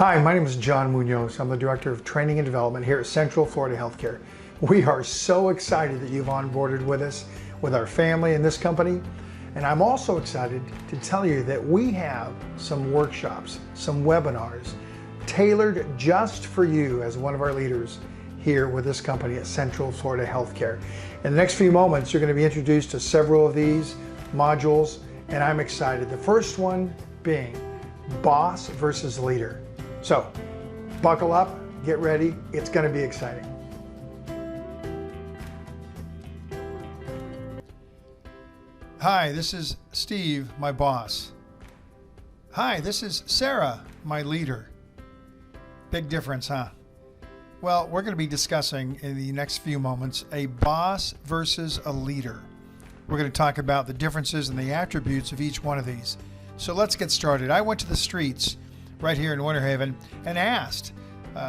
Hi, my name is John Munoz. I'm the Director of Training and Development here at Central Florida Healthcare. We are so excited that you've onboarded with us, with our family in this company. And I'm also excited to tell you that we have some workshops, some webinars tailored just for you as one of our leaders here with this company at Central Florida Healthcare. In the next few moments, you're going to be introduced to several of these modules, and I'm excited. The first one being boss versus leader. So buckle up, get ready, it's going to be exciting. Hi, this is Steve, my boss. Hi, this is Sarah, my leader. Big difference, huh? Well, we're going to be discussing in the next few moments a boss versus a leader. We're going to talk about the differences and the attributes of each one of these. So let's get started. I went to the streets right here in Winter Haven and asked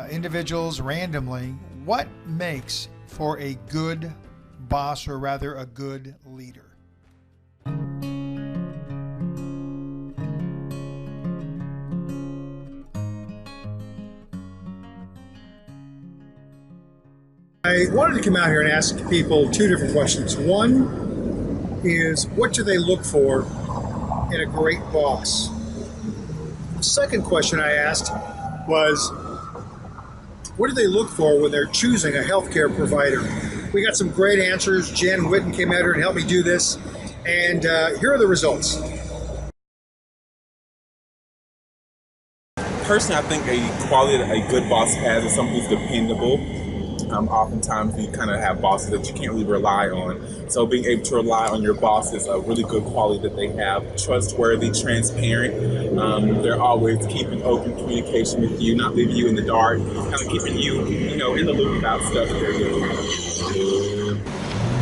individuals randomly what makes for a good boss, or rather a good leader. I wanted to come out here and ask people two different questions. One is, what do they look for in a great boss? The second question I asked was, what do they look for when they're choosing a healthcare provider? We got some great answers. Jen Witten came out here and helped me do this, and here are the results. Personally, I think a quality that a good boss has is someone who's dependable. Oftentimes you kind of have bosses that you can't really rely on. So being able to rely on your boss is a really good quality that they have. Trustworthy, transparent. They're always keeping open communication with you, not leaving you in the dark, kind of keeping you, in the loop about stuff that they're doing.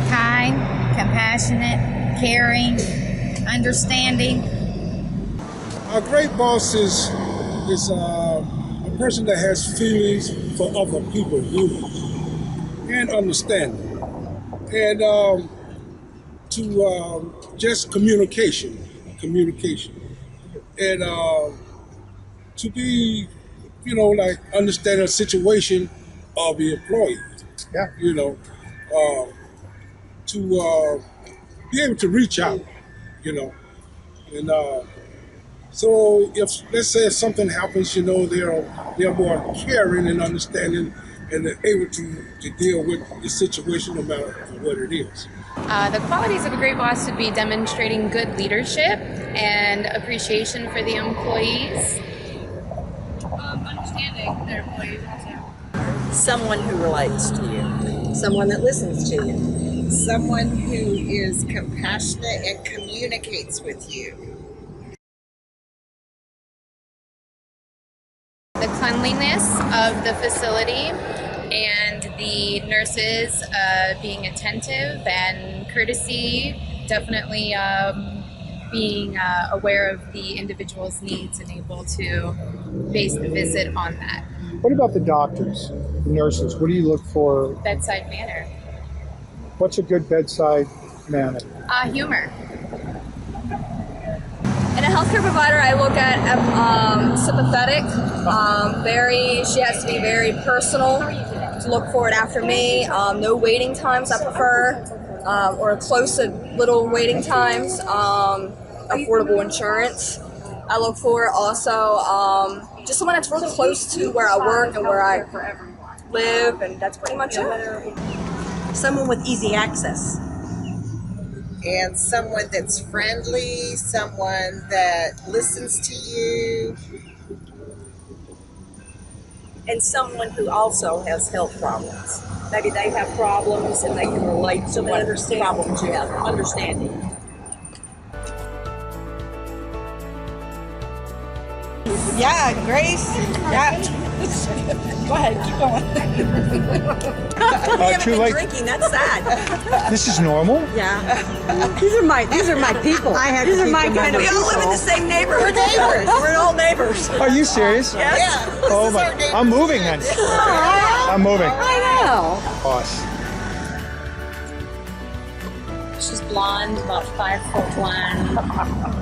Kind, compassionate, caring, understanding. A great boss is a person that has feelings for other people, humans, and understanding, and just communication, and to be, understand the situation of the employee. Yeah. To be able to reach out, and so if, let's say, if something happens, they're more caring and understanding, and they're able to deal with the situation no matter what it is. The qualities of a great boss would be demonstrating good leadership and appreciation for the employees. Understanding their employees also. Someone who relates to you. Someone that listens to you. Someone who is compassionate and communicates with you. The cleanliness of the facility and the nurses being attentive and courtesy, definitely being aware of the individual's needs and able to base the visit on that. What about the doctors, the nurses? What do you look for? Bedside manner. What's a good bedside manner? Humor. In a healthcare provider, I look at sympathetic, she has to be very personal, to look forward after me, no waiting times I prefer, or close to little waiting times, affordable insurance. I look for also just someone that's really close to where I work and where I live, and that's pretty much it. Someone with easy access. And someone that's friendly, someone that listens to you. And someone who also has health problems. Maybe they have problems and they can relate to what problems you have. Understanding. Yeah, Grace. Yeah. Go ahead, keep going. We haven't too been late. drinking. That's sad. This is normal? Yeah. These are my people. These are my kind of We all live in the same neighborhood. We're neighbors. We're all neighbors. Are you serious? Yes. Yeah, this Oh is my! our neighbor. I'm moving then. I'm moving. I know. Boss. She's blonde, about 5'1",